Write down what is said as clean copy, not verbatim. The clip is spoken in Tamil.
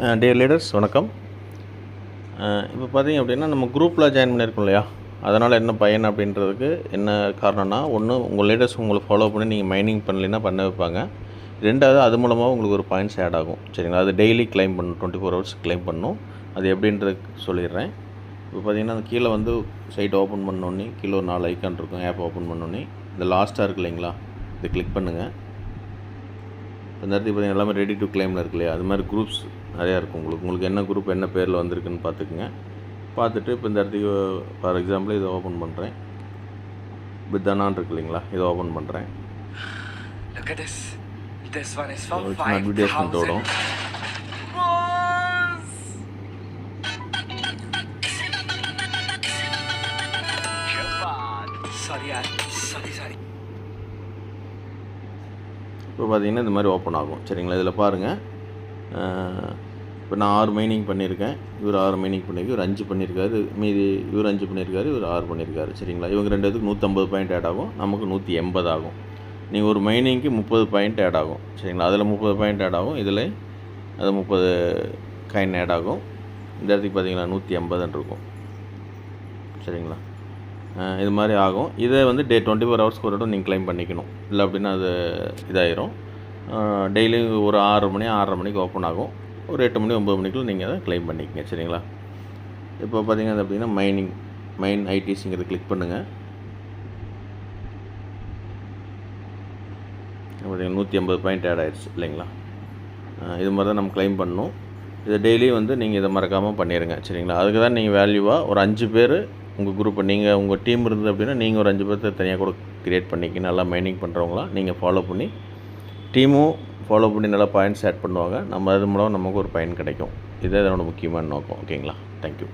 டியர் லீடர்ஸ் வணக்கம். இப்போ பார்த்தீங்க அப்படின்னா நம்ம குரூப்பில் ஜாயின் பண்ணியிருக்கோம் இல்லையா, அதனால் என்ன பயன் அப்படின்றதுக்கு என்ன காரணம்னா, ஒன்று உங்கள் லீடர்ஸ் உங்களை ஃபாலோ பண்ணி நீங்கள் மைனிங் பண்ணலைன்னா பண்ண வைப்பாங்க. ரெண்டாவது அது மூலமாக உங்களுக்கு ஒரு பாயிண்ட்ஸ் ஆட் ஆகும். சரிங்களா, அது டெய்லி கிளைம் பண்ணணும், 24 hours கிளைம் பண்ணணும். அது எப்படின்றது சொல்லிடுறேன். இப்போ பார்த்தீங்கன்னா அந்த கீழே வந்து சைட் ஓப்பன் பண்ணோன்னே கீழே ஒரு 4 ஐக்கான் இருக்கும். ஆப் ஓப்பன் பண்ணோன்னே இந்த லாஸ்ட்டாக இருக்குது இல்லைங்களா, இதை கிளிக் பண்ணுங்கள். இந்த இடத்துக்கு பார்த்தீங்கன்னா எல்லாமே ரெடி டு கிளைமில் இருக்கு இல்லையா, அது மாதிரி குரூப்ஸ் நிறையா இருக்கும். உங்களுக்கு என்ன குரூப் என்ன பேரில் வந்திருக்குன்னு பார்த்துக்குங்க. பார்த்துட்டு இப்போ இந்த இடத்துக்கு ஃபார் எக்ஸாம்பிள் இதை ஓப்பன் பண்ணுறேன். பித்தனான் இருக்கு இல்லைங்களா, இதை ஓப்பன் பண்ணுறேன். அட்வர்டைஸ்மெண்ட் ஓடும். இப்போ பார்த்தீங்கன்னா இந்த மாதிரி ஓப்பன் ஆகும். சரிங்களா, இதில் பாருங்கள். இப்போ நான் 6 மைனிங் பண்ணியிருக்கேன், இவர் 6 மைனிங் பண்ணியிருக்கு, இவர் 5 பண்ணியிருக்காரு, மீதி இவர் 5 பண்ணியிருக்காரு, இவர் 6 பண்ணியிருக்காரு. சரிங்களா, இவங்க 2 பேருக்கு 150 பாயிண்ட் ஆட் ஆகும், நமக்கு 180 ஆகும். நீங்கள் ஒரு மைனிங்க்கு 30 பாயிண்ட் ஆட் ஆகும். சரிங்களா, அதில் 30 பாயிண்ட் ஆட் ஆகும், இதில் அது 30 காயின் ஆட் ஆகும். இந்த இடத்துக்கு பார்த்தீங்களா 180 இருக்கும். சரிங்களா, இது மாதிரி ஆகும். இதை வந்து 24 hours ஒரு இடம் நீங்கள் கிளைம் பண்ணிக்கணும், இல்லை அப்படின்னா அது இதாயிரும். டெய்லி ஒரு 6 மணி 6:30 மணிக்கு ஓப்பன் ஆகும். ஒரு 8 மணி 9 மணிக்குள்ள நீங்கள் அதை கிளைம் பண்ணிக்கங்க. சரிங்களா, இப்போ பார்த்தீங்கன்னா அப்படின்னா மைன் ஐடிசிங்கிறத கிளிக் பண்ணுங்கள். பார்த்தீங்கன்னா 180 பாயிண்ட் ஆட் ஆகிடுச்சு இல்லைங்களா. இது மாதிரி தான் நம்ம கிளைம் பண்ணணும். இதை டெய்லி வந்து நீங்கள் இதை மறக்காமல் பண்ணிடுங்க. சரிங்களா, அதுக்கு தான் நீங்கள் வேல்யூவாக ஒரு 5 பேர் உங்கள் குரூப்பை நீங்கள் உங்கள் டீம் இருந்தது அப்படின்னா நீங்கள் ஒரு 5 பேர்த்த தனியாக கூட க்ரியேட் பண்ணிக்க, நல்லா மைனிங் பண்ணுறவங்களாம் நீங்கள் ஃபாலோ பண்ணி டீமும் ஃபாலோ பண்ணி நல்லா பாயிண்ட்ஸ் ஆட் பண்ணுவாங்க. நம்ம அது மூலம் நமக்கு ஒரு பயன் கிடைக்கும். இதே இதனோட முக்கியமான நோக்கம். ஓகேங்களா, தேங்க்யூ.